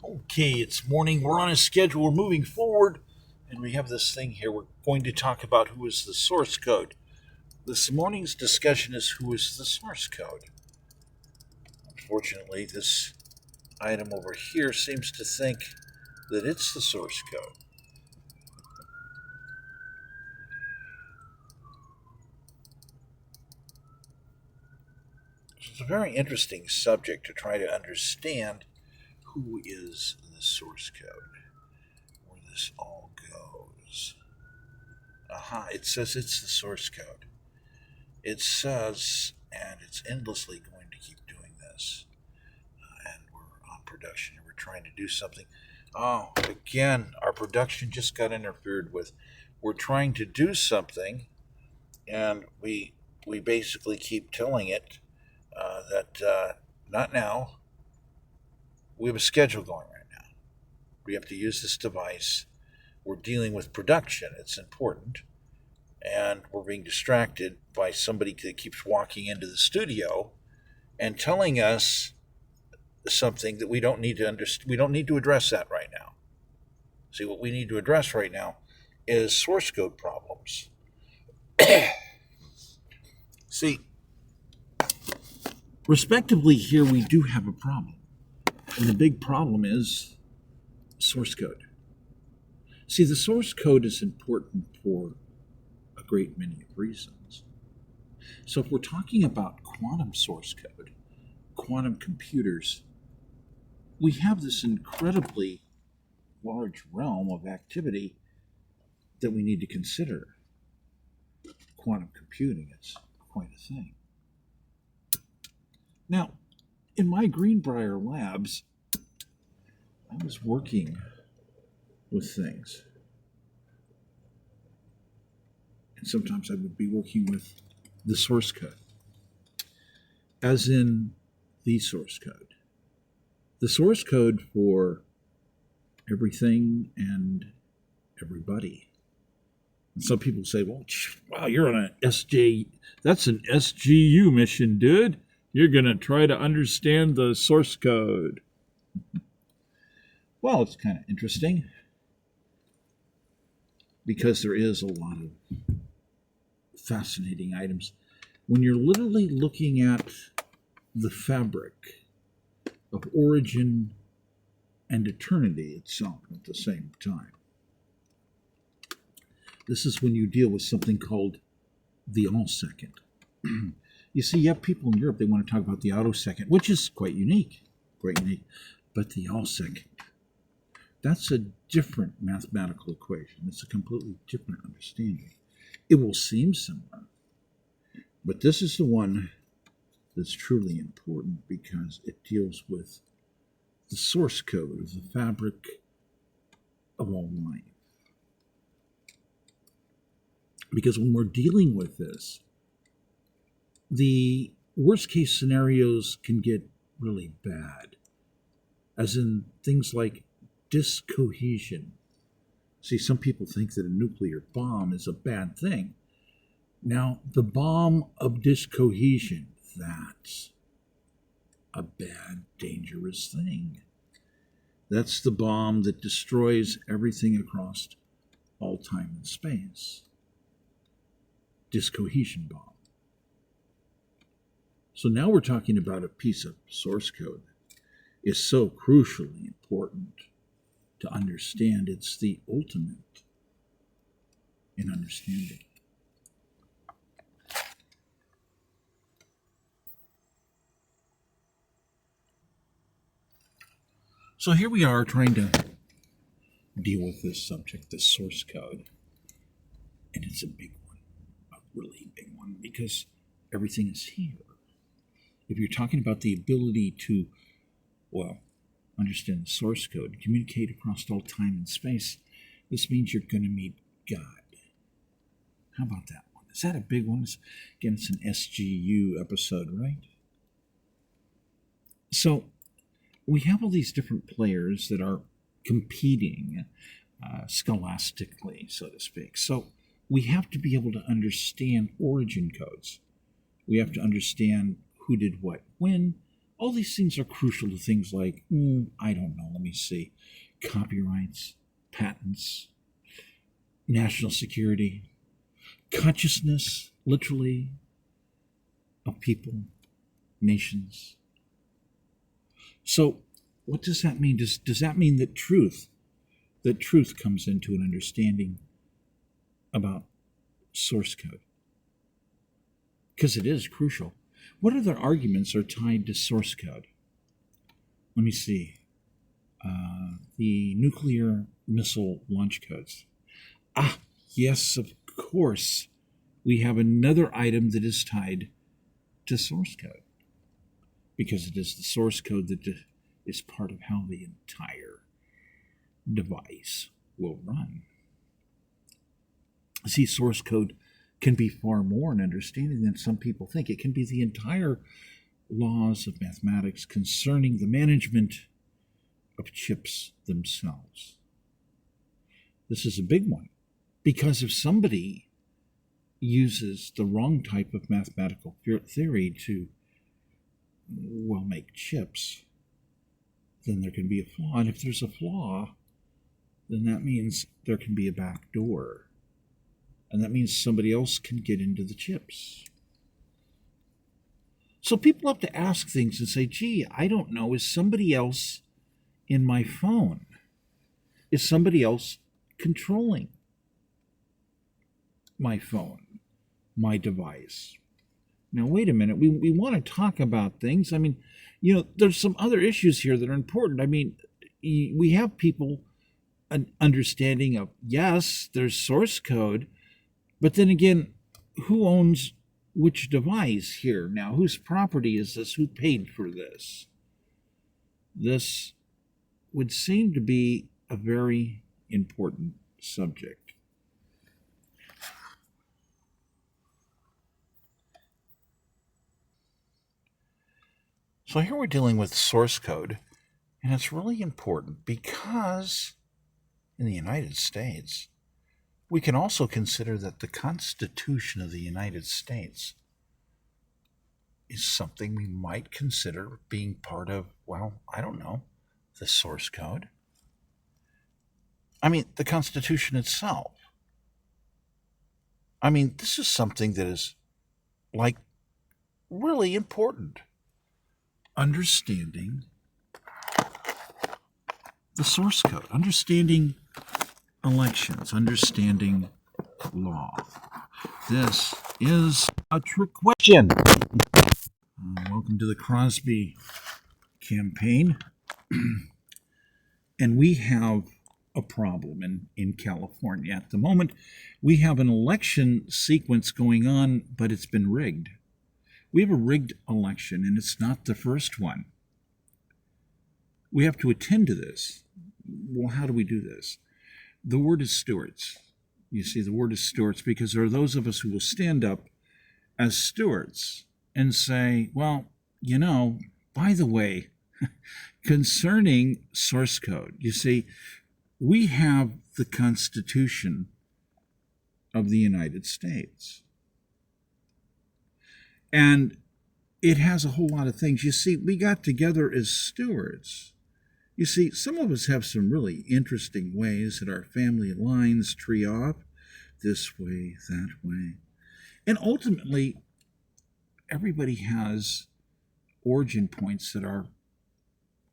Okay, it's morning. We're on a schedule. We're moving forward. And we have this thing here. We're going to talk about who is the source code. This morning's discussion is who is the source code. Unfortunately, this item over here seems to think that it's the source code. So it's a very interesting subject to try to understand who is the source code, where this all goes. Aha, it says it's the source code. It says, and it's endlessly going to keep doing this. And we're on production and we're trying to do something. Oh, again, our production just got interfered with. We're trying to do something, and we basically keep telling it that not now. We have a schedule going right now. We have to use this device. We're dealing with production. It's important. And we're being distracted by somebody that keeps walking into the studio and telling us something that we don't need to understand. We don't need to address that right now. See, what we need to address right now is source code problems. See, respectively, here we do have a problem. And the big problem is source code. See, the source code is important for a great many reasons. So if we're talking about quantum source code, quantum computers, we have this incredibly large realm of activity that we need to consider. Quantum computing is quite a thing. Now, in my Greenbrier labs, I was working with things. And sometimes I would be working with the source code, as in the source code. The source code for everything and everybody. And some people say, well, wow, you're on that's an SGU mission, dude. You're going to try to understand the source code. Well, it's kind of interesting because there is a lot of fascinating items. When you're literally looking at the fabric of origin and eternity itself at the same time. This is when you deal with something called the all-second. You see, you have people in Europe, they want to talk about the autosecond, which is quite unique, but the all-second, that's a different mathematical equation. It's a completely different understanding. It will seem similar, but this is the one that's truly important because it deals with the source code of the fabric of all life. Because when we're dealing with this, the worst case scenarios can get really bad, as in things like discohesion. See, some people think that a nuclear bomb is a bad thing. Now, the bomb of discohesion, that's a bad, dangerous thing. That's the bomb that destroys everything across all time and space. Discohesion bomb. So now we're talking about a piece of source code that is so crucially important to understand. It's the ultimate in understanding. So here we are trying to deal with this subject, this source code. And it's a big one, a really big one, because everything is here. If you're talking about the ability to, understand the source code, communicate across all time and space, this means you're going to meet God. How about that one? Is that a big one? Again, it's an SGU episode, right? So we have all these different players that are competing scholastically, so to speak. So we have to be able to understand origin codes. We have to understand who did what when, All these things are crucial to things like, I don't know, let me see, copyrights, patents, national security, consciousness, literally, of people, nations. So what does that mean? Does that mean that truth comes into an understanding about source code? Because it is crucial. What other arguments are tied to source code? Let me see. The nuclear missile launch codes. Yes, of course. We have another item that is tied to source code, because it is the source code that is part of how the entire device will run. See, source code can be far more in understanding than some people think. It can be the entire laws of mathematics concerning the management of chips themselves. This is a big one, because if somebody uses the wrong type of mathematical theory to, well, make chips, then there can be a flaw. And if there's a flaw, then that means there can be a back door. And that means somebody else can get into the chips. So people have to ask things and say, gee, I don't know, is somebody else in my phone? Is somebody else controlling my phone, my device? Now, wait a minute. We want to talk about things. I mean, there's some other issues here that are important. I mean, we have people an understanding of, yes, there's source code, but then again, who owns which device here? Now, whose property is this? Who paid for this? This would seem to be a very important subject. So here we're dealing with source code, and it's really important because in the United States, we can also consider that the Constitution of the United States is something we might consider being part of, well, I don't know, the source code. I mean, the Constitution itself. I mean, this is something that is, like, really important. Understanding the source code, understanding elections, understanding law. This is a trick question. Welcome to the Crosby campaign. And we have a problem in California at the moment. We have an election sequence going on, but it's been rigged. We have a rigged election, and it's not the first one. We have to attend to this. Well, how do we do this? The word is stewards. You see, the word is stewards because there are those of us who will stand up as stewards and say, well, by the way, concerning source code, you see, we have the Constitution of the United States. And it has a whole lot of things. You see, we got together as stewards. You see, some of us have some really interesting ways that our family lines tree off, this way, that way. And ultimately, everybody has origin points that are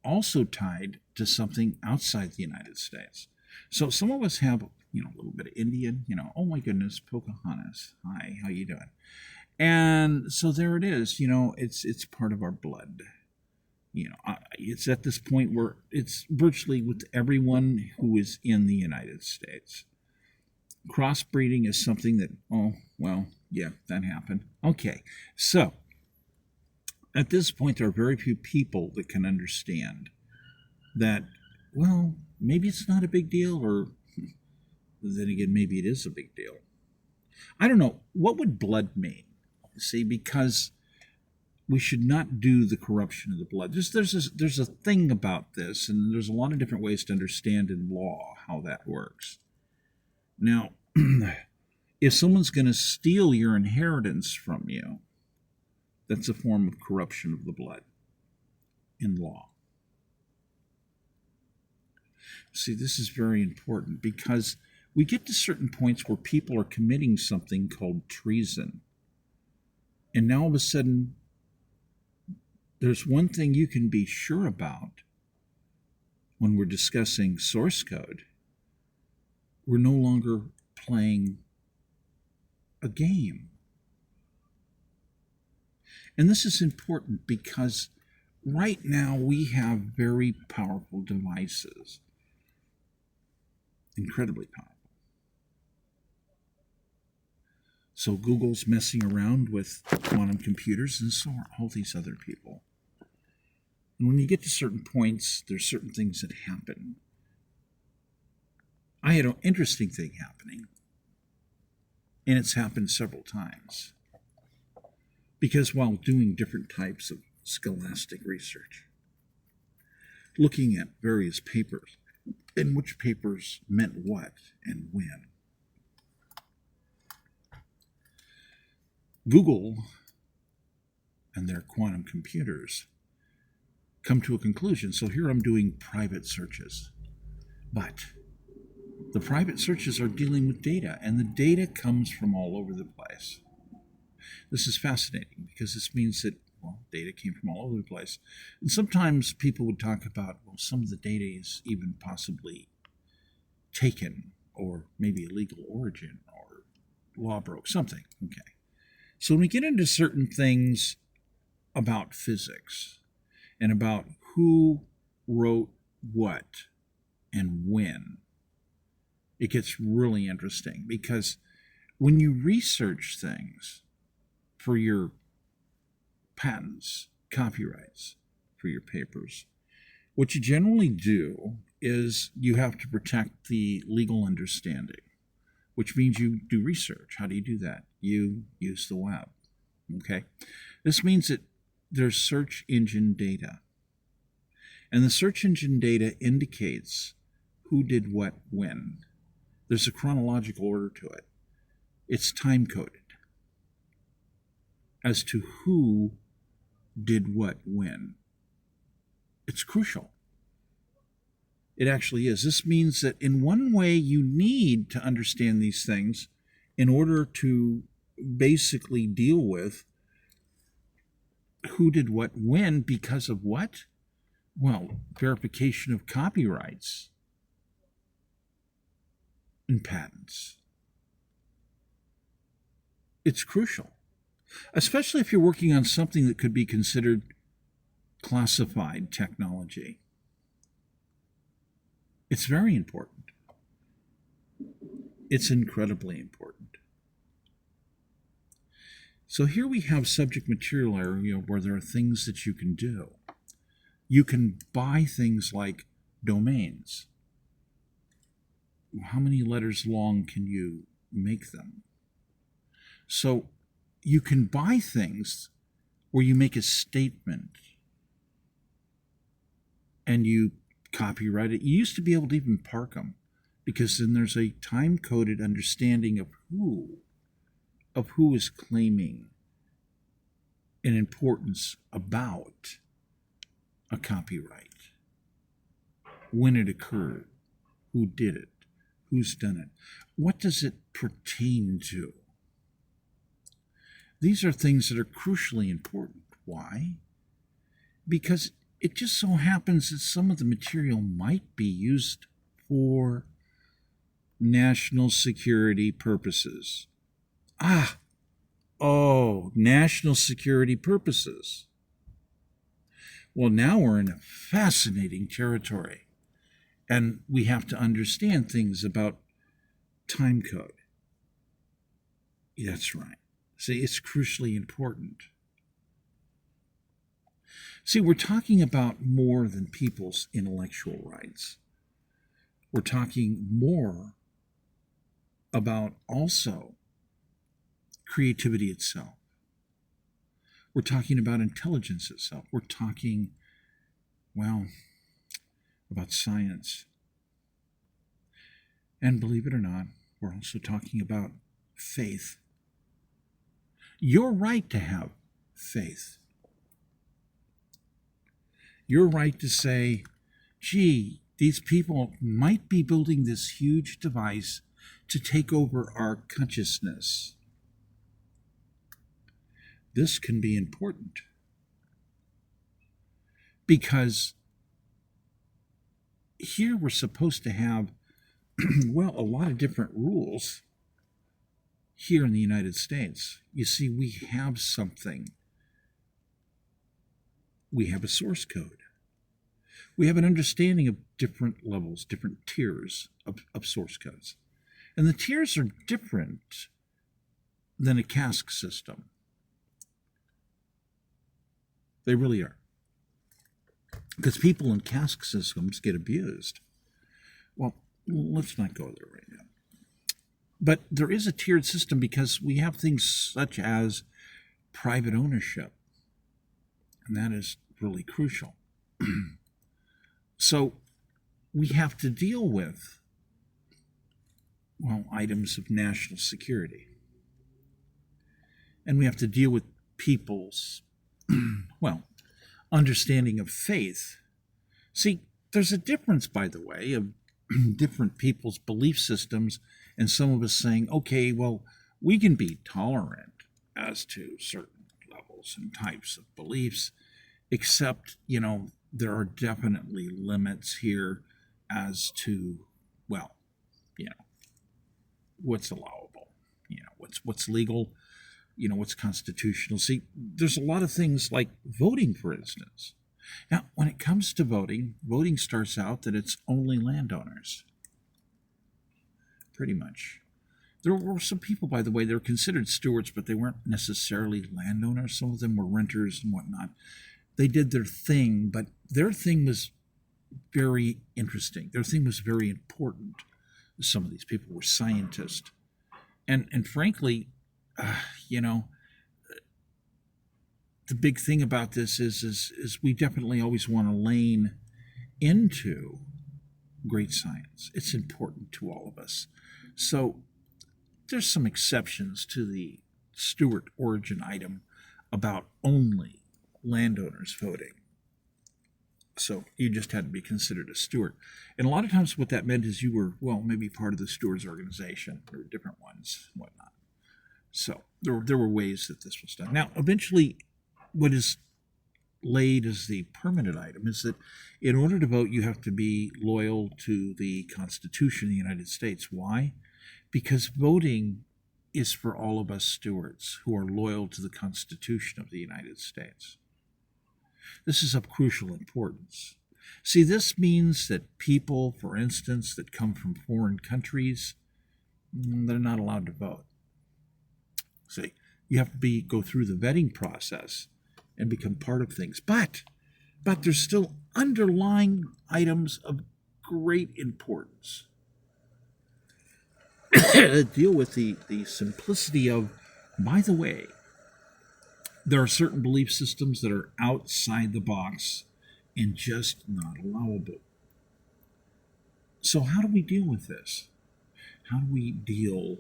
also tied to something outside the United States. So some of us have, a little bit of Indian, oh my goodness, Pocahontas. Hi, how you doing? And so there it is, it's part of our blood. It's at this point where it's virtually with everyone who is in the United States. Crossbreeding is something that, that happened. Okay, so at this point, there are very few people that can understand that, well, maybe it's not a big deal, or then again, maybe it is a big deal. I don't know. What would blood mean? See, because we should not do the corruption of the blood. There's a thing about this, and there's a lot of different ways to understand in law how that works. Now, if someone's going to steal your inheritance from you, that's a form of corruption of the blood. in law. See, this is very important because we get to certain points where people are committing something called treason. And now all of a sudden, there's one thing you can be sure about when we're discussing source code. We're no longer playing a game. And this is important because right now we have very powerful devices. Incredibly powerful. So Google's messing around with quantum computers, and so are all these other people. And when you get to certain points, there's certain things that happen. I had an interesting thing happening, and it's happened several times. Because while doing different types of scholastic research, looking at various papers, and which papers meant what and when, Google and their quantum computers come to a conclusion. So here I'm doing private searches. But the private searches are dealing with data, and the data comes from all over the place. This is fascinating because this means that, well, data came from all over the place. And sometimes people would talk about, well, some of the data is even possibly taken, or maybe illegal origin, or law broke, something. Okay. So when we get into certain things about physics and about who wrote what and when, it gets really interesting because when you research things for your patents, copyrights, for your papers, what you generally do is you have to protect the legal understanding, which means you do research. How do you do that? You use the web. Okay? This means that there's search engine data. And the search engine data indicates who did what when. There's a chronological order to it. It's time-coded as to who did what when. It's crucial. It actually is. This means that in one way you need to understand these things in order to basically deal with who did what when because of what? Well, verification of copyrights and patents. It's crucial, especially if you're working on something that could be considered classified technology. It's very important. It's incredibly important. So here we have subject material area where there are things that you can do. You can buy things like domains. How many letters long can you make them? So you can buy things where you make a statement and you copyright it. You used to be able to even park them because then there's a time-coded understanding of who is claiming an importance about a copyright, when it occurred, who did it, who's done it, what does it pertain to. These are things that are crucially important. Why? Because it just so happens that some of the material might be used for national security purposes. National security purposes. Well, now we're in a fascinating territory, and we have to understand things about time code. That's right. See, it's crucially important. See, we're talking about more than people's intellectual rights. We're talking more about also creativity itself. We're talking about intelligence itself. We're talking, well, about science. And believe it or not, we're also talking about faith. Your right to have faith. your right to say, gee, these people might be building this huge device to take over our consciousness. This can be important because here we're supposed to have, well, a lot of different rules here in the United States. You see, we have something. We have a source code. We have an understanding of different levels, different tiers of source codes. And the tiers are different than a caste system. They really are. Because people in caste systems get abused. Well, let's not go there right now. But there is a tiered system because we have things such as private ownership. And that is really crucial. So we have to deal with, well, items of national security. And we have to deal with people's, well, understanding of faith. See, there's a difference, by the way, of different people's belief systems, and some of us saying, okay, well, we can be tolerant as to certain levels and types of beliefs, except, there are definitely limits here as to, well, what's allowable, what's legal, what's constitutional. See, there's a lot of things like voting, for instance. Now, when it comes to voting, voting starts out that it's only landowners. Pretty much. There were some people, by the way, they were considered stewards, but they weren't necessarily landowners. Some of them were renters and whatnot. They did their thing, but their thing was very interesting. Their thing was very important. Some of these people were scientists. And frankly, the big thing about this is we definitely always want to lean into great science. It's important to all of us. So there's some exceptions to the Stuart origin item about only landowners voting. So you just had to be considered a steward. And a lot of times what that meant is you were, well, maybe part of the stewards organization or different ones and whatnot. So there were ways that this was done. Now, eventually, what is laid as the permanent item is that in order to vote, you have to be loyal to the Constitution of the United States. Why? Because voting is for all of us stewards who are loyal to the Constitution of the United States. This is of crucial importance. See, this means that people, for instance, that come from foreign countries, they're not allowed to vote. See, you have to go through the vetting process and become part of things. But there's still underlying items of great importance that deal with the simplicity of, by the way, there are certain belief systems that are outside the box and just not allowable. So how do we deal with this? How do we deal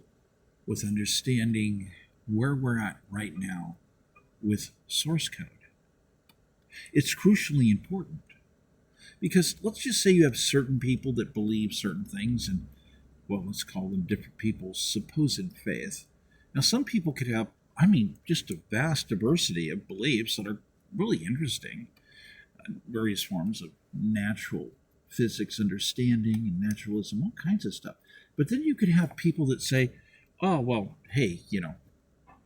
with understanding where we're at right now with source code? It's crucially important because let's just say you have certain people that believe certain things and, well, let's call them different people's supposed faith. Now, some people could have, just a vast diversity of beliefs that are really interesting. Various forms of natural physics understanding and naturalism, all kinds of stuff. But then you could have people that say, oh, well, hey,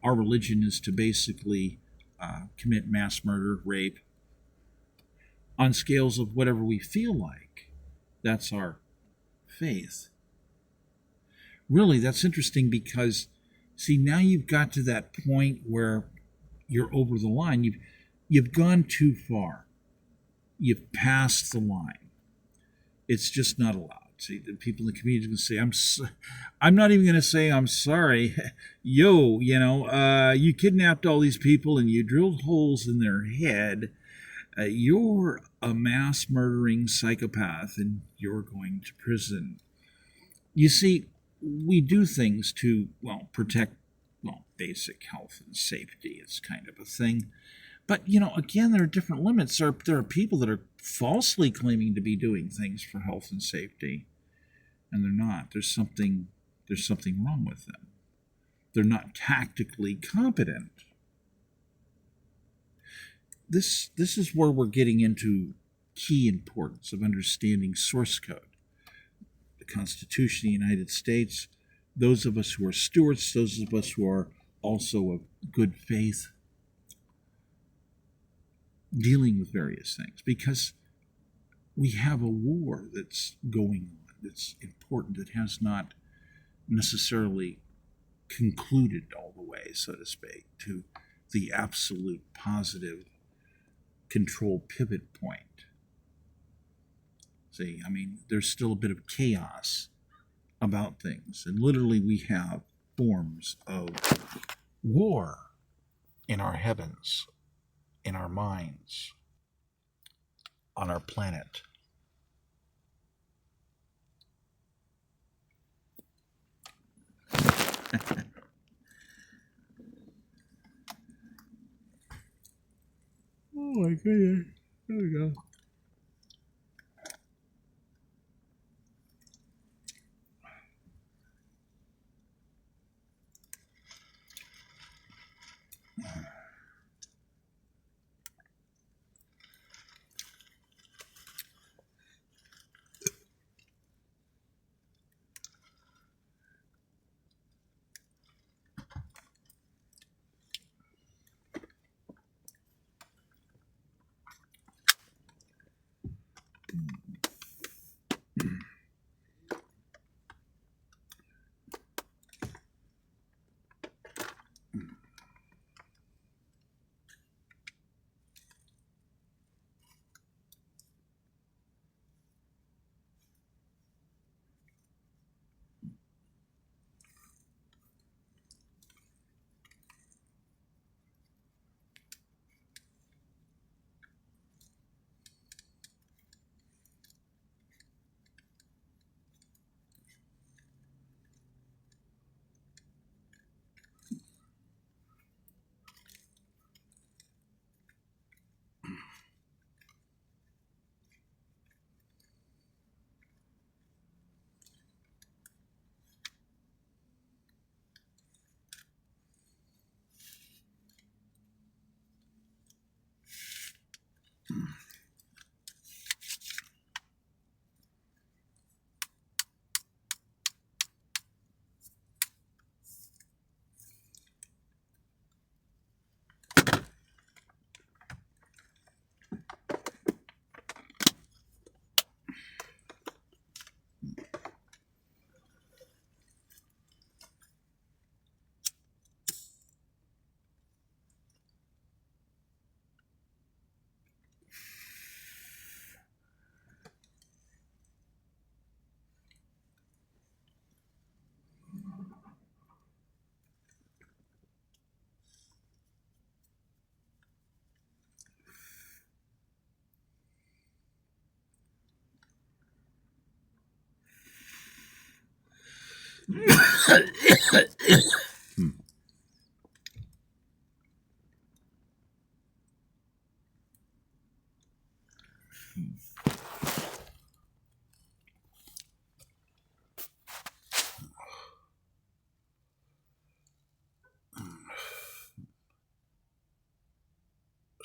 our religion is to basically commit mass murder, rape, on scales of whatever we feel like. That's our faith. Really, that's interesting because, see, now you've got to that point where you're over the line. You've gone too far. You've passed the line. It's just not allowed. See, the people in the community can say, I'm not even going to say I'm sorry. Yo, you kidnapped all these people and you drilled holes in their head. You're a mass murdering psychopath and you're going to prison. You see, we do things to, protect, basic health and safety. It's kind of a thing. But, you know, again, there are different limits. There are people that are falsely claiming to be doing things for health and safety, and they're not. There's something wrong with them. They're not tactically competent. This is where we're getting into key importance of understanding source code. The Constitution of the United States, those of us who are stewards, those of us who are also of good faith, dealing with various things, because we have a war that's going on, that's important, that has not necessarily concluded all the way, so to speak, to the absolute positive control pivot point. See, I mean, there's still a bit of chaos about things, and literally we have forms of war in our heavens, in our minds, on our planet. Oh my goodness. There we go.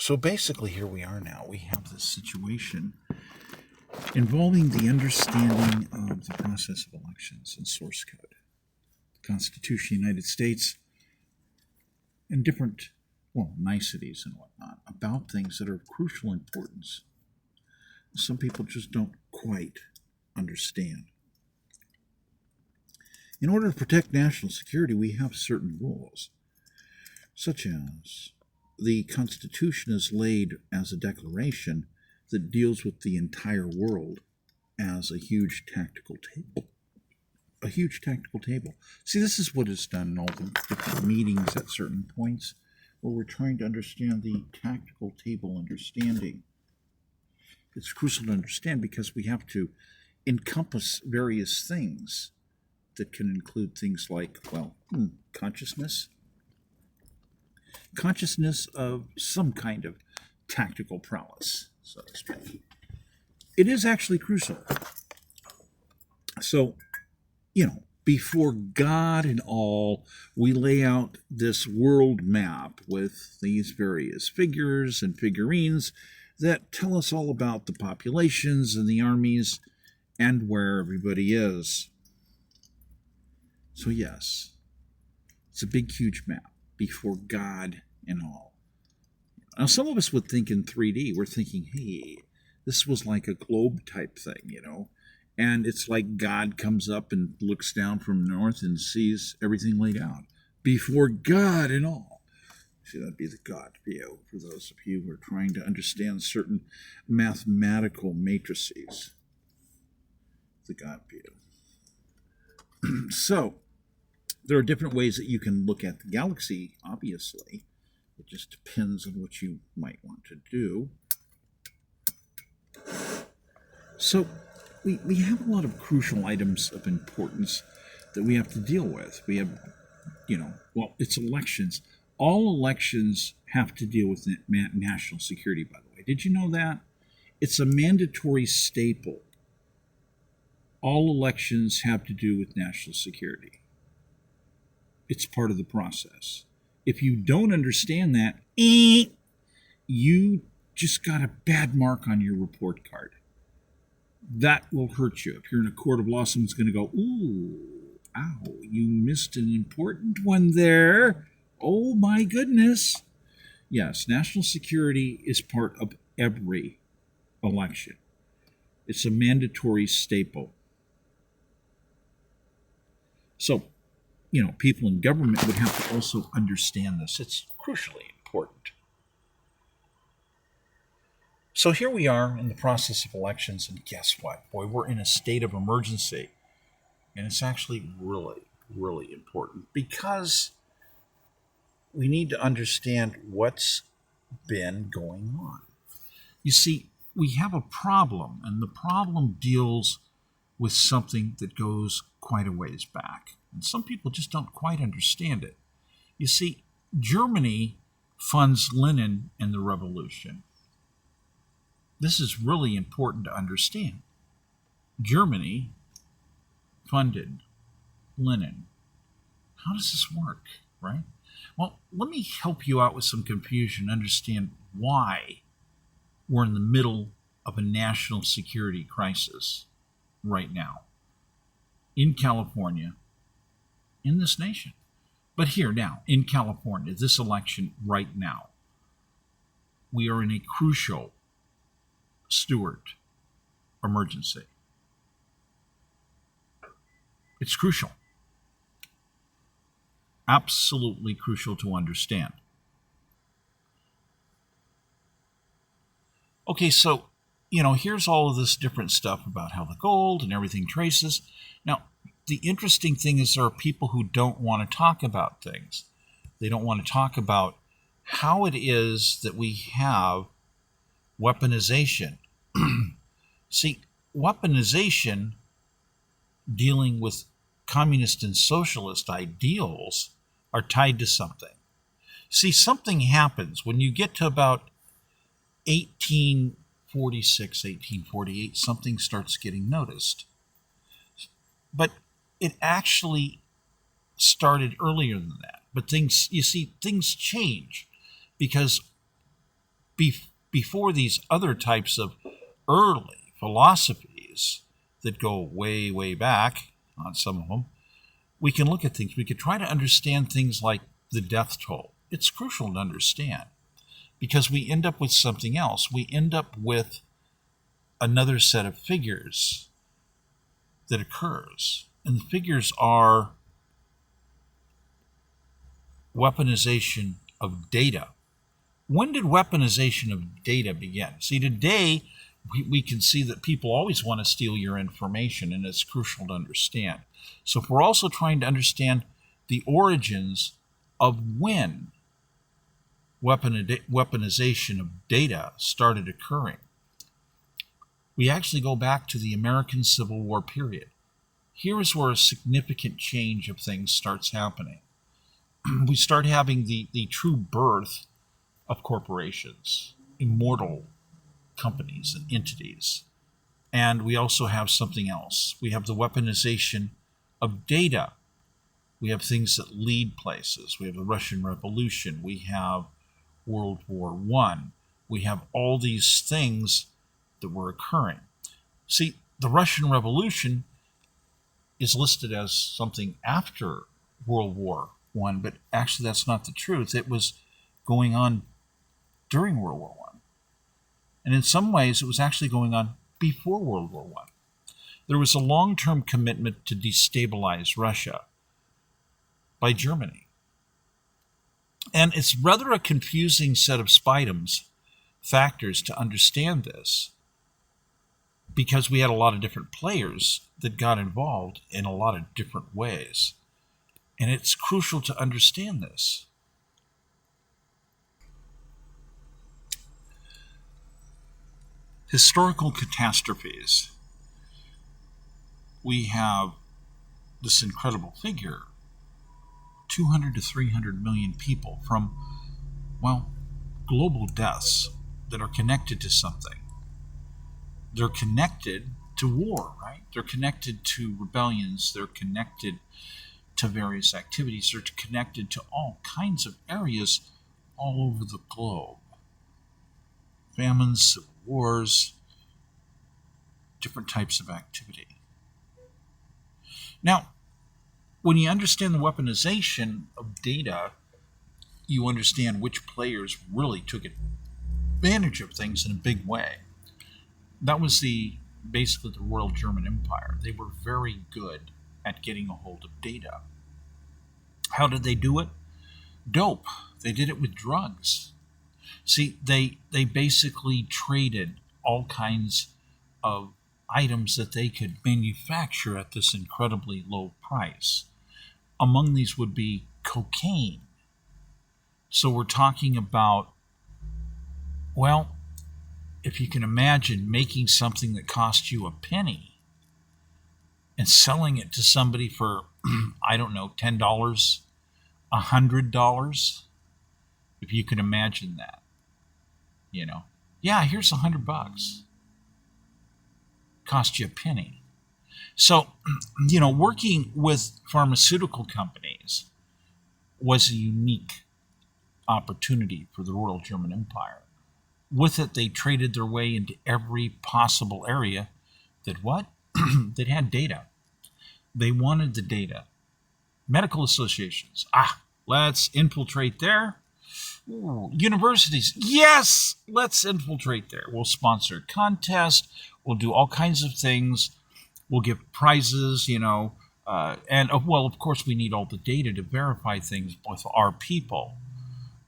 So basically, here we are now. We have this situation involving the understanding of the process of elections and source code, the Constitution of the United States, and different, well, niceties and whatnot about things that are of crucial importance. Some people just don't quite understand. In order to protect national security, we have certain rules, such as the Constitution is laid as a declaration that deals with the entire world as a huge tactical table. A huge tactical table. See, this is what is done in all the different meetings at certain points where we're trying to understand the tactical table understanding. It's crucial to understand because we have to encompass various things that can include things like, well, consciousness, consciousness of some kind of tactical prowess, so to speak. It is actually crucial. So, before God and all, we lay out this world map with these various figures and figurines that tell us all about the populations and the armies and where everybody is. So yes, it's a big, huge map before God and all. Now, some of us would think in 3D, we're thinking, hey, this was like a globe type thing, and it's like God comes up and looks down from north and sees everything laid out before God and all. See, that'd be the God view for those of you who are trying to understand certain mathematical matrices. The God view. So, there are different ways that you can look at the galaxy, obviously. It just depends on what you might want to do. So, we have a lot of crucial items of importance that we have to deal with. We have, it's elections. All elections have to deal with national security, by the way. Did you know that? It's a mandatory staple. All elections have to do with national security. It's part of the process. If you don't understand that, you just got a bad mark on your report card. That will hurt you. If you're in a court of law, someone's going to go, ooh, ow, you missed an important one there. Oh, my goodness. Yes, national security is part of every election. It's a mandatory staple. So, people in government would have to also understand this. It's crucially important. So here we are in the process of elections, and guess what? Boy, we're in a state of emergency. And it's actually really, really important because we need to understand what's been going on. You see, we have a problem, and the problem deals with something that goes quite a ways back. And some people just don't quite understand it. You see, Germany funds Lenin and the revolution. This is really important to understand. Germany funded Lenin. How does this work, right? Well, let me help you out with some confusion, understand why we're in the middle of a national security crisis right now in California, in this nation. But here now, in California, this election right now, we are in a crucial Stuart emergency. It's crucial. Absolutely crucial to understand. Okay, so, here's all of this different stuff about how the gold and everything traces. Now, the interesting thing is there are people who don't want to talk about things. They don't want to talk about how it is that we have weaponization. See, weaponization, dealing with communist and socialist ideals, are tied to something. See, something happens when you get to about 1846, 1848, something starts getting noticed. But it actually started earlier than that. But things change because before these other types of early philosophies that go way, way back on some of them, we can look at things. We could try to understand things like the death toll. It's crucial to understand because we end up with something else. We end up with another set of figures that occurs. And the figures are weaponization of data. When did weaponization of data begin? See, today we can see that people always want to steal your information, and it's crucial to understand. So if we're also trying to understand the origins of when weaponization of data started occurring, we actually go back to the American Civil War period. Here is where a significant change of things starts happening. we start having the true birth of corporations, immortal companies and entities. And we also have something else. We have the weaponization of data. We have things that lead places. We have the Russian Revolution. We have World War One. We have all these things that were occurring. See, the Russian Revolution is listed as something after World War One, but actually that's not the truth. It was going on during World War One. And in some ways, it was actually going on before World War One. There was a long-term commitment to destabilize Russia by Germany. And it's rather a confusing set of factors to understand this, because we had a lot of different players that got involved in a lot of different ways. And it's crucial to understand this. Historical catastrophes. We have this incredible figure, 200 to 300 million people from, well, global deaths that are connected to something. They're connected to war, right? They're connected to rebellions. They're connected to various activities. They're connected to all kinds of areas all over the globe. Famines, civil wars, different types of activity. Now, when you understand the weaponization of data, you understand which players really took advantage of things in a big way. That was basically the Royal German Empire. They were very good at getting a hold of data. How did they do it? Dope. They did it with drugs. See, they basically traded all kinds of items that they could manufacture at this incredibly low price. Among these would be cocaine. So we're talking about, well, if you can imagine making something that cost you a penny and selling it to somebody for, I don't know, $10, $100, if you can imagine that, yeah, here's $100. Cost you a penny. So, working with pharmaceutical companies was a unique opportunity for the Royal German Empire. With it, they traded their way into every possible area that had data. They wanted the data. Medical associations. Let's infiltrate there. Ooh, universities. Yes, let's infiltrate there. We'll sponsor a contest. We'll do all kinds of things. We'll give prizes, and of course, we need all the data to verify things with our people.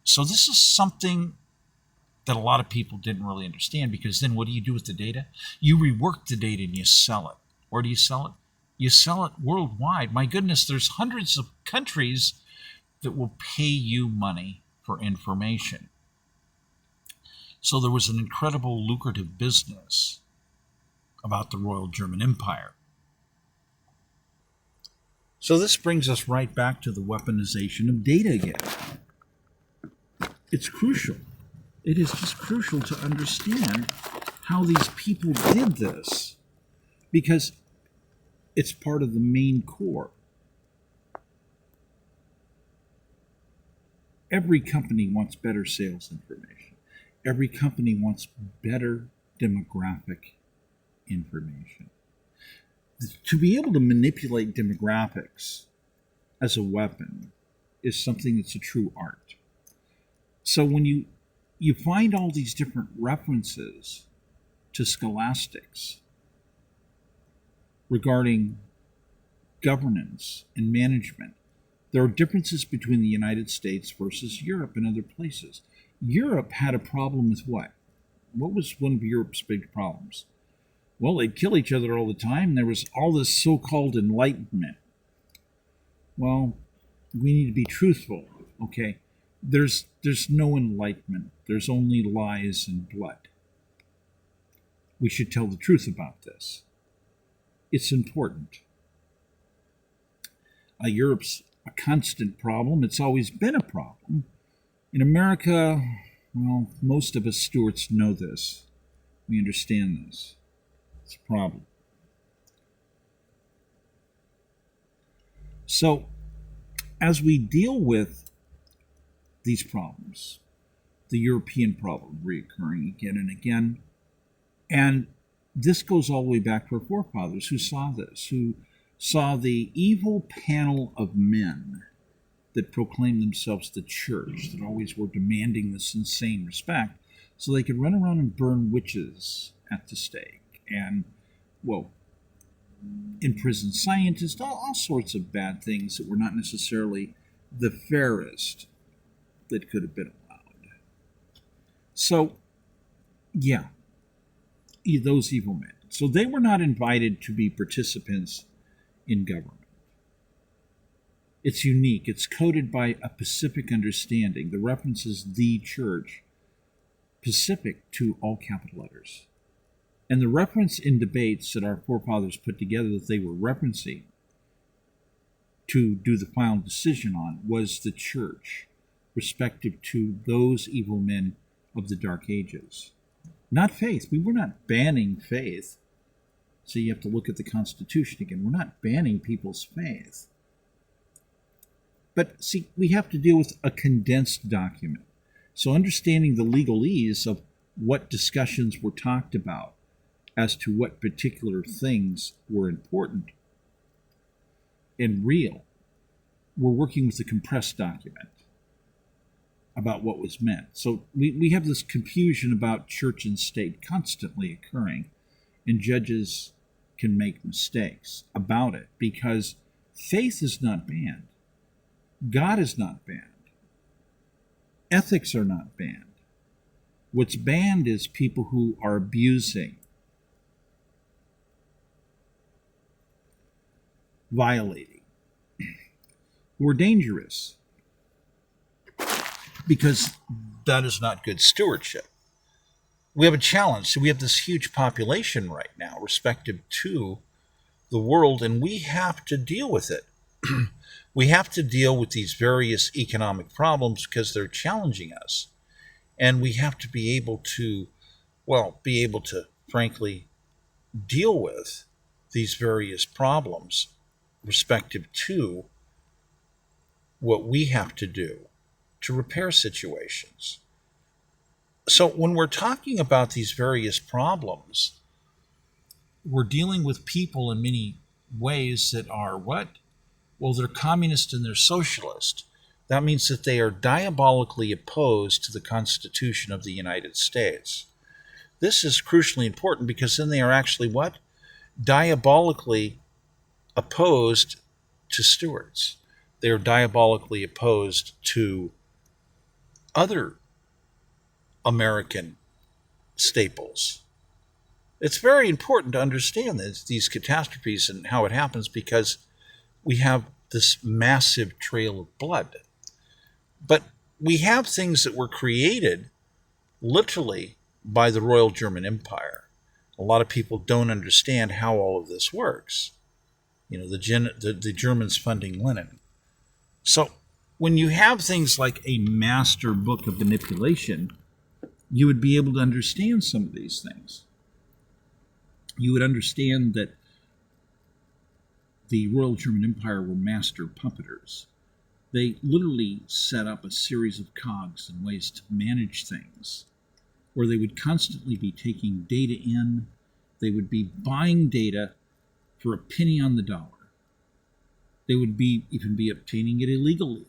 So this is something that a lot of people didn't really understand, because then what do you do with the data? You rework the data and you sell it. Where do you sell it? You sell it worldwide. My goodness, there's hundreds of countries that will pay you money for information. So there was an incredible lucrative business about the Royal German Empire. So this brings us right back to the weaponization of data again. It's crucial. It is just crucial to understand how these people did this, because it's part of the main core. Every company wants better sales information. Every company wants better demographic information. To be able to manipulate demographics as a weapon is something that's a true art. So when you find all these different references to scholastics regarding governance and management, there are differences between the United States versus Europe and other places. Europe had a problem with what? What was one of Europe's big problems? Well, they'd kill each other all the time. There was all this so-called enlightenment. Well, we need to be truthful, okay? There's no enlightenment. There's only lies and blood. We should tell the truth about this. It's important. Europe's a constant problem. It's always been a problem. In America, well, most of us Stuarts know this. We understand this. It's a problem. So, as we deal with these problems, the European problem reoccurring again and again, and this goes all the way back to our forefathers who saw this, who saw the evil panel of men that proclaimed themselves the church, that always were demanding this insane respect, so they could run around and burn witches at the stake, and, well, imprison scientists, all sorts of bad things that were not necessarily the fairest that could have been allowed. So, yeah, those evil men. So they were not invited to be participants in government. It's unique. It's coded by a Pacific understanding. The reference is the church, Pacific to all capital letters. And the reference in debates that our forefathers put together that they were referencing to do the final decision on was the church, respective to those evil men of the Dark Ages. Not faith. We were not banning faith. So you have to look at the Constitution again. We're not banning people's faith. But see, we have to deal with a condensed document. So understanding the legalese of what discussions were talked about as to what particular things were important and real, we're working with a compressed document about what was meant. So we have this confusion about church and state constantly occurring, and judges can make mistakes about it because faith is not banned. God is not banned. Ethics are not banned. What's banned is people who are abusing, violating, who are dangerous, because that is not good stewardship. We have a challenge. So we have this huge population right now, respective to the world, and we have to deal with it. We have to deal with these various economic problems because they're challenging us. And we have to be able to, frankly, deal with these various problems respective to what we have to do to repair situations. So when we're talking about these various problems, we're dealing with people in many ways that are what? Well, they're communist and they're socialist. That means that they are diabolically opposed to the Constitution of the United States. This is crucially important because then they are actually what? Diabolically opposed to Stuarts. They are diabolically opposed to other American staples. It's very important to understand these catastrophes and how it happens because we have this massive trail of blood. But we have things that were created literally by the Royal German Empire. A lot of people don't understand how all of this works. You know, the Germans funding Lenin. So when you have things like a master book of manipulation, you would be able to understand some of these things. You would understand that the Royal German Empire were master puppeters. They literally set up a series of cogs and ways to manage things, where they would constantly be taking data in. They would be buying data for a penny on the dollar. They would even be obtaining it illegally.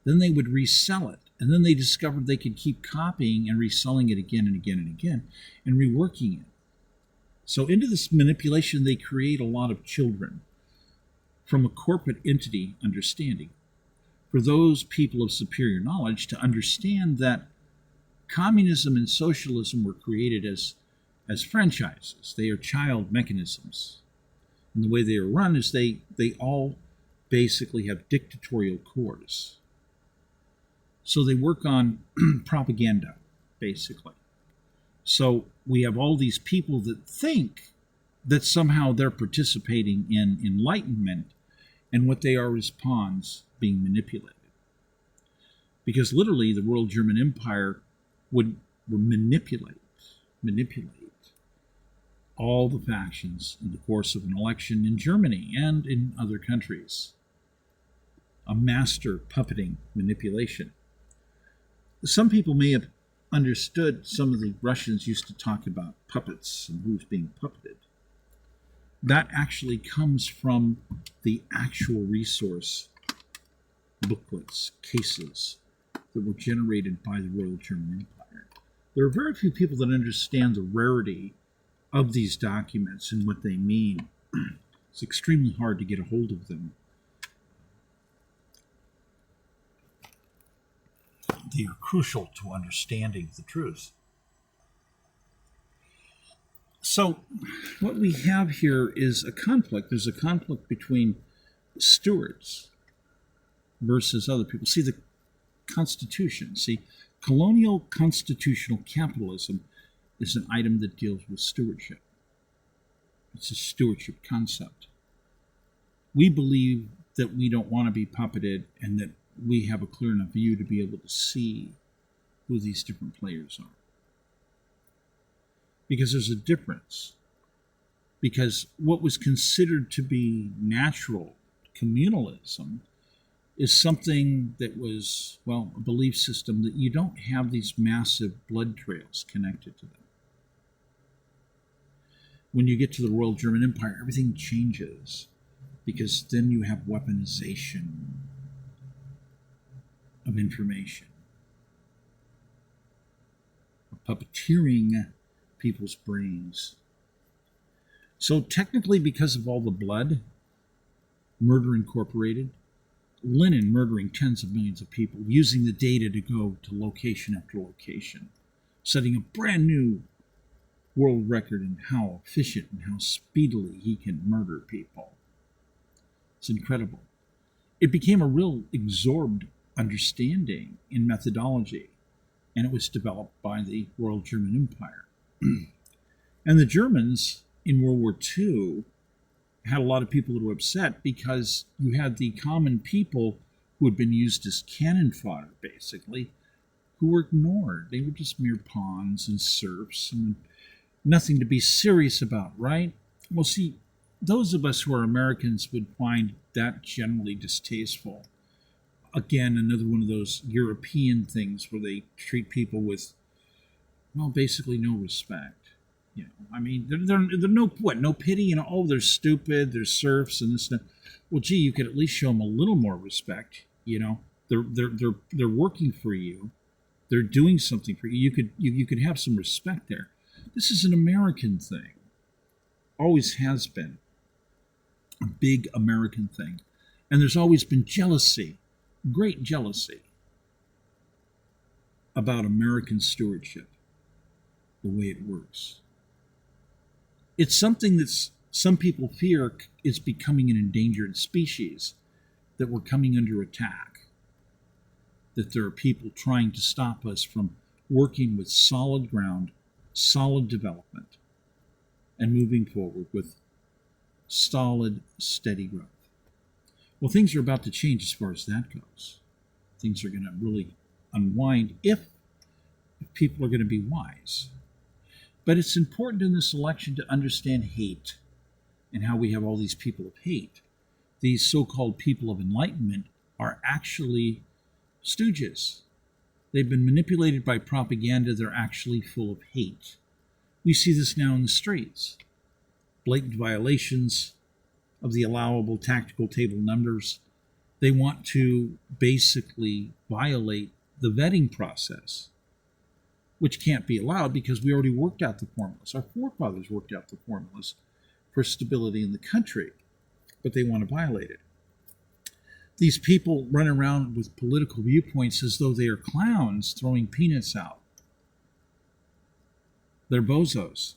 Then they would resell it. And then they discovered they could keep copying and reselling it again and again and again and reworking it. So into this manipulation, they create a lot of children from a corporate entity understanding. For those people of superior knowledge to understand that communism and socialism were created as franchises. They are child mechanisms. And the way they are run is they all basically have dictatorial cores. So they work on propaganda, basically. So we have all these people that think that somehow they're participating in enlightenment, and what they are is pawns, being manipulated. Because literally the Royal German Empire would manipulate all the factions in the course of an election in Germany and in other countries. A master puppeting manipulation. Some people may have understood some of the Russians used to talk about puppets and who's being puppeted. That actually comes from the actual resource booklets, cases that were generated by the Royal German Empire. There are very few people that understand the rarity of these documents and what they mean. It's extremely hard to get a hold of them. They are crucial to understanding the truth. So what we have here is a conflict. There's a conflict between Stuarts versus other people. See, the Constitution. See, colonial constitutional capitalism is an item that deals with stewardship. It's a stewardship concept. We believe that we don't want to be puppeted and that we have a clear enough view to be able to see who these different players are. Because there's a difference. Because what was considered to be natural communalism is something that was, well, a belief system that you don't have these massive blood trails connected to them. When you get to the Royal German Empire, everything changes because then you have weaponization of information, of puppeteering people's brains. So technically, because of all the blood, Murder Incorporated, Lenin murdering tens of millions of people, using the data to go to location after location, setting a brand new world record in how efficient and how speedily he can murder people. It's incredible. It became a real absorbed understanding in methodology, and it was developed by the Royal German Empire. And the Germans in World War II had a lot of people that were upset because you had the common people who had been used as cannon fodder, basically, who were ignored. They were just mere pawns and serfs and nothing to be serious about, right? Well, see, those of us who are Americans would find that generally distasteful. Again, another one of those European things where they treat people with, well, basically no respect. You know, I mean, they're no pity. You know, oh, they're stupid, they're serfs, and this. And that. Well, gee, you could at least show them a little more respect. You know, they're working for you, they're doing something for you. You could have some respect there. This is an American thing, always has been a big American thing, and there's always been jealousy, great jealousy about American stewardship, the way it works. It's something that some people fear is becoming an endangered species, that we're coming under attack, that there are people trying to stop us from working with solid ground, solid development, and moving forward with solid, steady growth. Well, things are about to change as far as that goes. Things are going to really unwind if people are going to be wise. But it's important in this election to understand hate and how we have all these people of hate. These so-called people of enlightenment are actually stooges. They've been manipulated by propaganda. They're actually full of hate. We see this now in the streets. Blatant violations of the allowable tactical table numbers. They want to basically violate the vetting process, which can't be allowed because we already worked out the formulas. Our forefathers worked out the formulas for stability in the country, but they want to violate it. These people run around with political viewpoints as though they are clowns throwing peanuts out. They're bozos.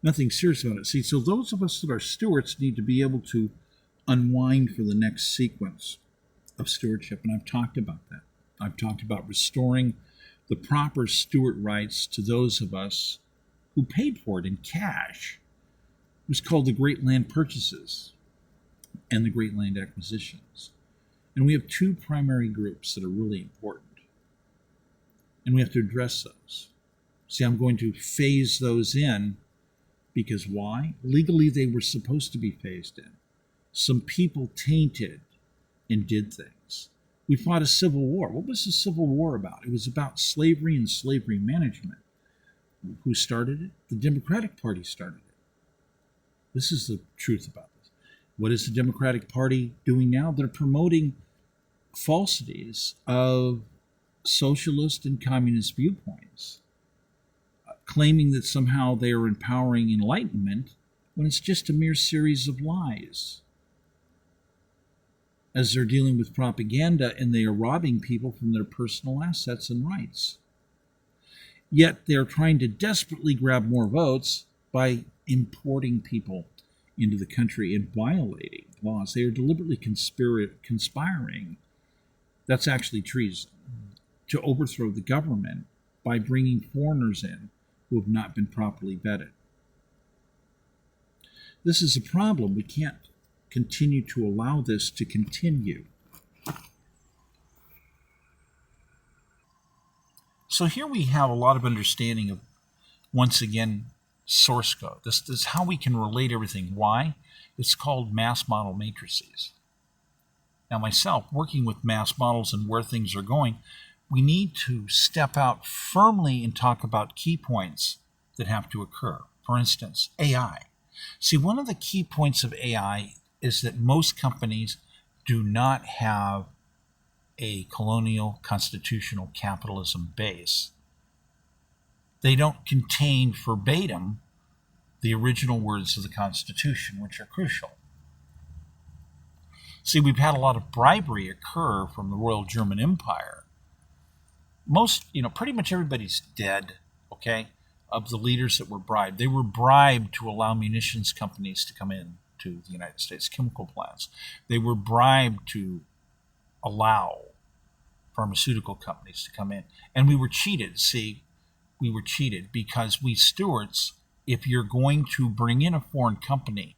Nothing serious about it. See, so those of us that are stewards need to be able to unwind for the next sequence of stewardship, and I've talked about that. I've talked about restoring the proper steward rights to those of us who paid for it in cash. It was called the Great Land Purchases. and the Great Land Acquisitions. And we have two primary groups that are really important. And we have to address those. See, I'm going to phase those in because why? Legally, they were supposed to be phased in. Some people tainted and did things. We fought a civil war. What was the Civil War about? It was about slavery and slavery management. Who started it? The Democratic Party started it. This is the truth about this. What is the Democratic Party doing now? They're promoting falsities of socialist and communist viewpoints, claiming that somehow they are empowering enlightenment when it's just a mere series of lies. As they're dealing with propaganda and they are robbing people from their personal assets and rights. Yet they're trying to desperately grab more votes by importing people into the country and violating laws. They are deliberately conspiring. That's actually treason, to overthrow the government by bringing foreigners in who have not been properly vetted. This is a problem. We can't continue to allow this to continue. So here we have a lot of understanding of, once again, source code. This is how we can relate everything. Why? It's called mass model matrices. Now, myself, working with mass models and where things are going, we need to step out firmly and talk about key points that have to occur. For instance, AI. See, one of the key points of AI is that most companies do not have a colonial constitutional capitalism base. They don't contain verbatim the original words of the Constitution, which are crucial. See, we've had a lot of bribery occur from the Royal German Empire. Pretty much everybody's dead, okay, of the leaders that were bribed. They were bribed to allow munitions companies to come in to the United States, chemical plants. They were bribed to allow pharmaceutical companies to come in. And we were cheated. See, we were cheated because we stewards, if you're going to bring in a foreign company,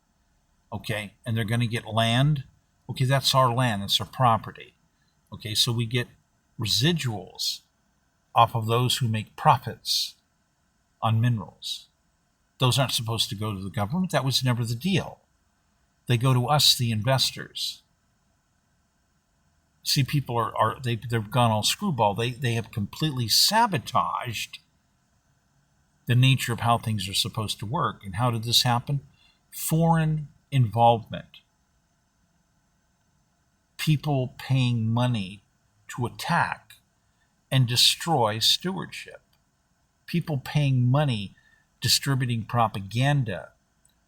okay, and they're going to get land, okay, that's our land, that's our property. Okay, so we get residuals off of those who make profits on minerals. Those aren't supposed to go to the government. That was never the deal. They go to us, the investors. See, people they've gone all screwball. They have completely sabotaged the nature of how things are supposed to work. And how did this happen? Foreign involvement. People paying money to attack and destroy stewardship. People paying money, distributing propaganda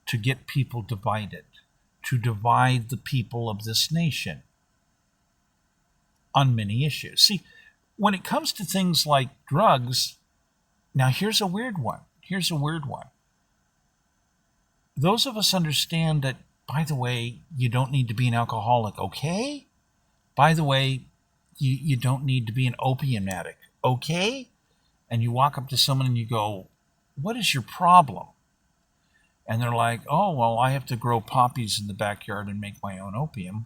to get people divided, to divide the people of this nation on many issues. See, when it comes to things like drugs, now here's a weird one. Those of us understand that, by the way, you don't need to be an alcoholic, okay? By the way, you don't need to be an opium addict, okay? And you walk up to someone and you go, what is your problem? And they're like, oh, well, I have to grow poppies in the backyard and make my own opium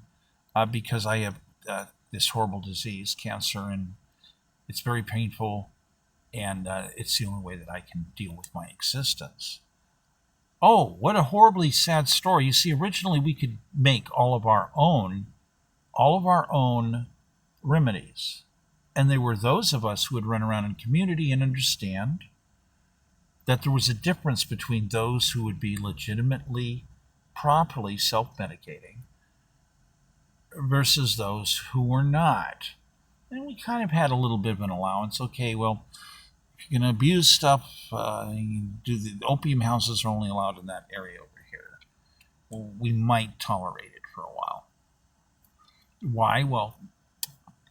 because I have this horrible disease, cancer, and it's very painful, and it's the only way that I can deal with my existence. Oh, what a horribly sad story. You see, originally we could make all of our own remedies. And they were those of us who would run around in community and understand that there was a difference between those who would be legitimately, properly self-medicating versus those who were not. And we kind of had a little bit of an allowance. Okay, well, if you're going to abuse stuff, the opium houses are only allowed in that area over here. Well, we might tolerate it for a while. Why? Well,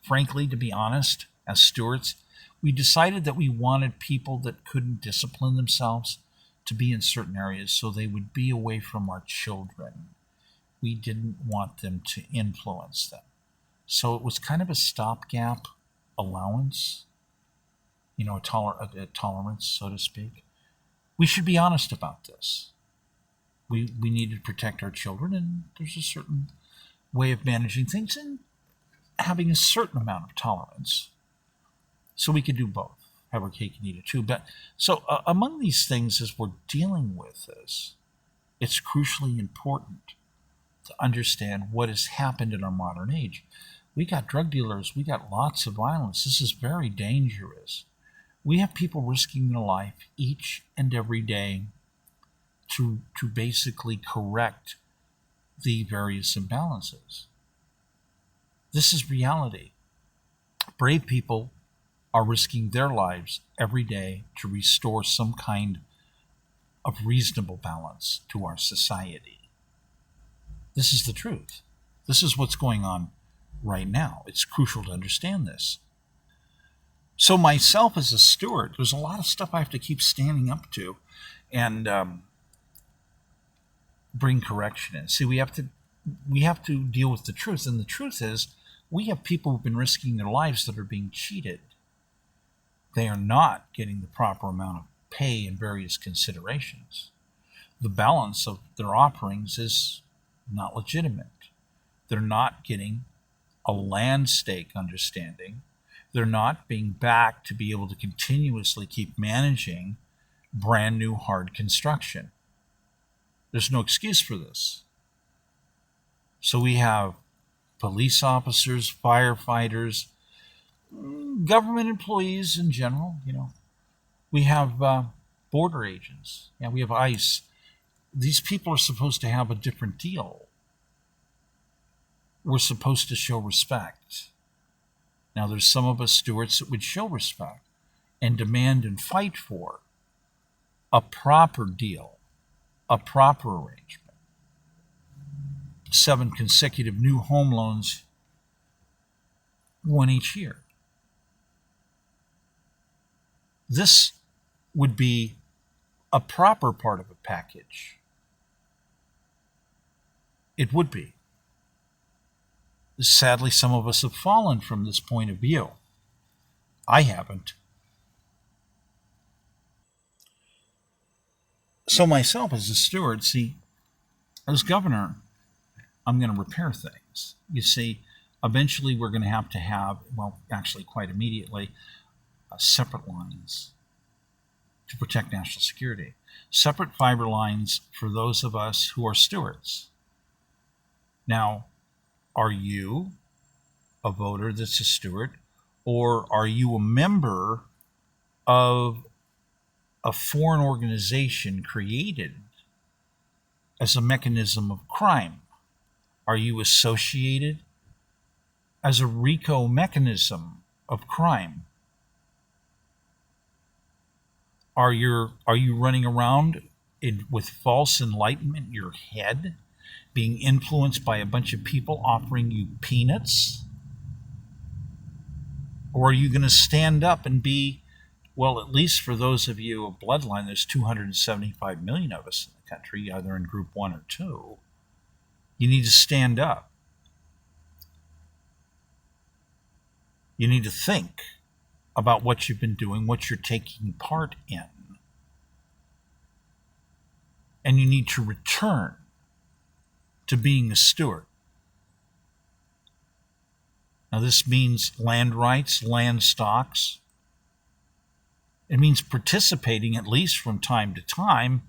frankly, to be honest, as stewards, we decided that we wanted people that couldn't discipline themselves to be in certain areas so they would be away from our children. We didn't want them to influence them. So it was kind of a stopgap allowance, a tolerance, so to speak. We should be honest about this. We needed to protect our children, and there's a certain way of managing things and having a certain amount of tolerance. So we could do both, have our cake and eat it too. But so among these things, as we're dealing with this, it's crucially important to understand what has happened in our modern age. We got drug dealers, we got lots of violence. This is very dangerous. We have people risking their life each and every day to basically correct the various imbalances. This is reality. Brave people are risking their lives every day to restore some kind of reasonable balance to our society. This is the truth. This is what's going on right now. It's crucial to understand this. So myself as a steward, there's a lot of stuff I have to keep standing up to and bring correction in. See, we have to deal with the truth, and the truth is we have people who've been risking their lives that are being cheated. They are not getting the proper amount of pay and various considerations. The balance of their offerings is not legitimate. They're not getting a land stake understanding. They're not being backed to be able to continuously keep managing brand new hard construction. There's no excuse for this. So we have police officers, firefighters, government employees in general, We have border agents. Yeah, we have ICE. These people are supposed to have a different deal. We're supposed to show respect. Now, there's some of us stewards that would show respect and demand and fight for a proper deal, a proper arrangement. 7 consecutive new home loans, one each year. This would be a proper part of a package. It would be. Sadly, some of us have fallen from this point of view. I haven't. So myself as a steward, see, as governor, I'm going to repair things. You see, eventually we're going to have, well, actually quite immediately, separate lines to protect national security. Separate fiber lines for those of us who are stewards. Now, are you a voter that's a steward, or are you a member of a foreign organization created as a mechanism of crime? Are you associated as a RICO mechanism of crime? Are you running around with false enlightenment in your head, being influenced by a bunch of people offering you peanuts? Or are you going to stand up and be, well, at least for those of you of bloodline, there's 275 million of us in the country, either in group 1 or 2. You need to stand up. You need to think about what you've been doing, what you're taking part in. And you need to return to being a steward. Now, this means land rights, land stocks. It means participating, at least from time to time.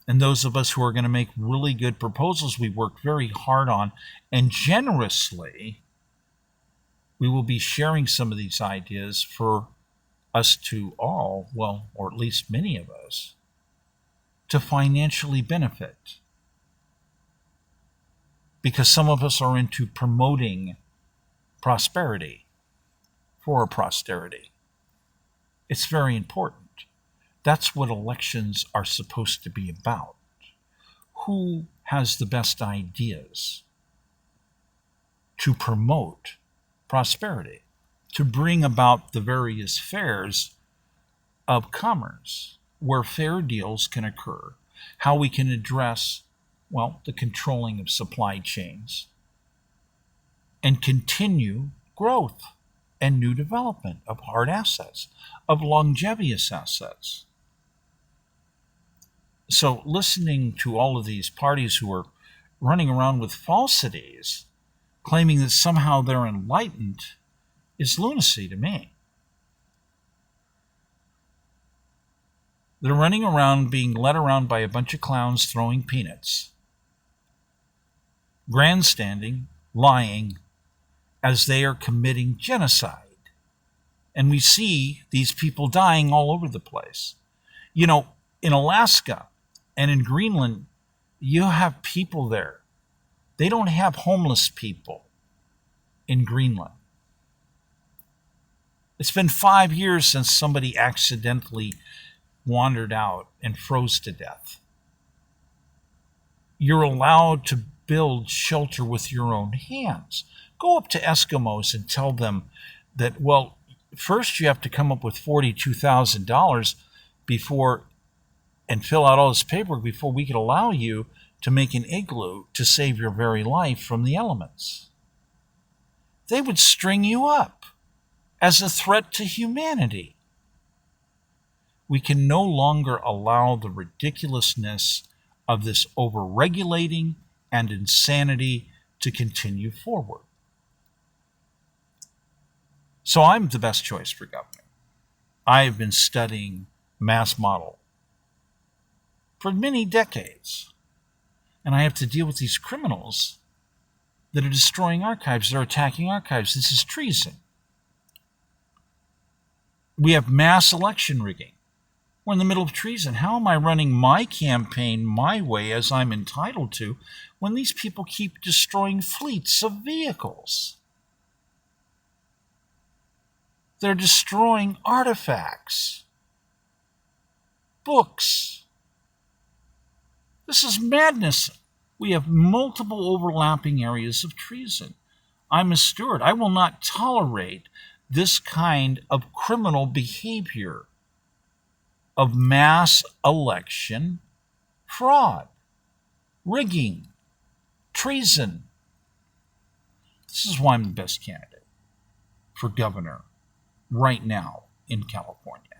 And those of us who are going to make really good proposals we worked very hard on, and generously, we will be sharing some of these ideas for us to all, well, or at least many of us, to financially benefit. Because some of us are into promoting prosperity for posterity. It's very important. That's what elections are supposed to be about. Who has the best ideas to promote prosperity, to bring about the various fairs of commerce, where fair deals can occur, how we can address, well, the controlling of supply chains, and continue growth and new development of hard assets, of longevous assets. So listening to all of these parties who are running around with falsities, claiming that somehow they're enlightened, is lunacy to me. They're running around being led around by a bunch of clowns throwing peanuts, grandstanding, lying, as they are committing genocide. And we see these people dying all over the place. You know, in Alaska and in Greenland, you have people there. They don't have homeless people in Greenland. It's been 5 years since somebody accidentally wandered out and froze to death. You're allowed to build shelter with your own hands. Go up to Eskimos and tell them that, well, first you have to come up with $42,000 before and fill out all this paperwork before we could allow you to make an igloo to save your very life from the elements. They would string you up as a threat to humanity. We can no longer allow the ridiculousness of this overregulating and insanity to continue forward. So I'm the best choice for governor. I have been studying mass model for many decades. And I have to deal with these criminals that are destroying archives, they're attacking archives. This is treason. We have mass election rigging. We're in the middle of treason. How am I running my campaign my way as I'm entitled to when these people keep destroying fleets of vehicles? They're destroying artifacts, books. This is madness. We have multiple overlapping areas of treason. I'm a steward. I will not tolerate this kind of criminal behavior of mass election fraud, rigging, treason. This is why I'm the best candidate for governor right now in California.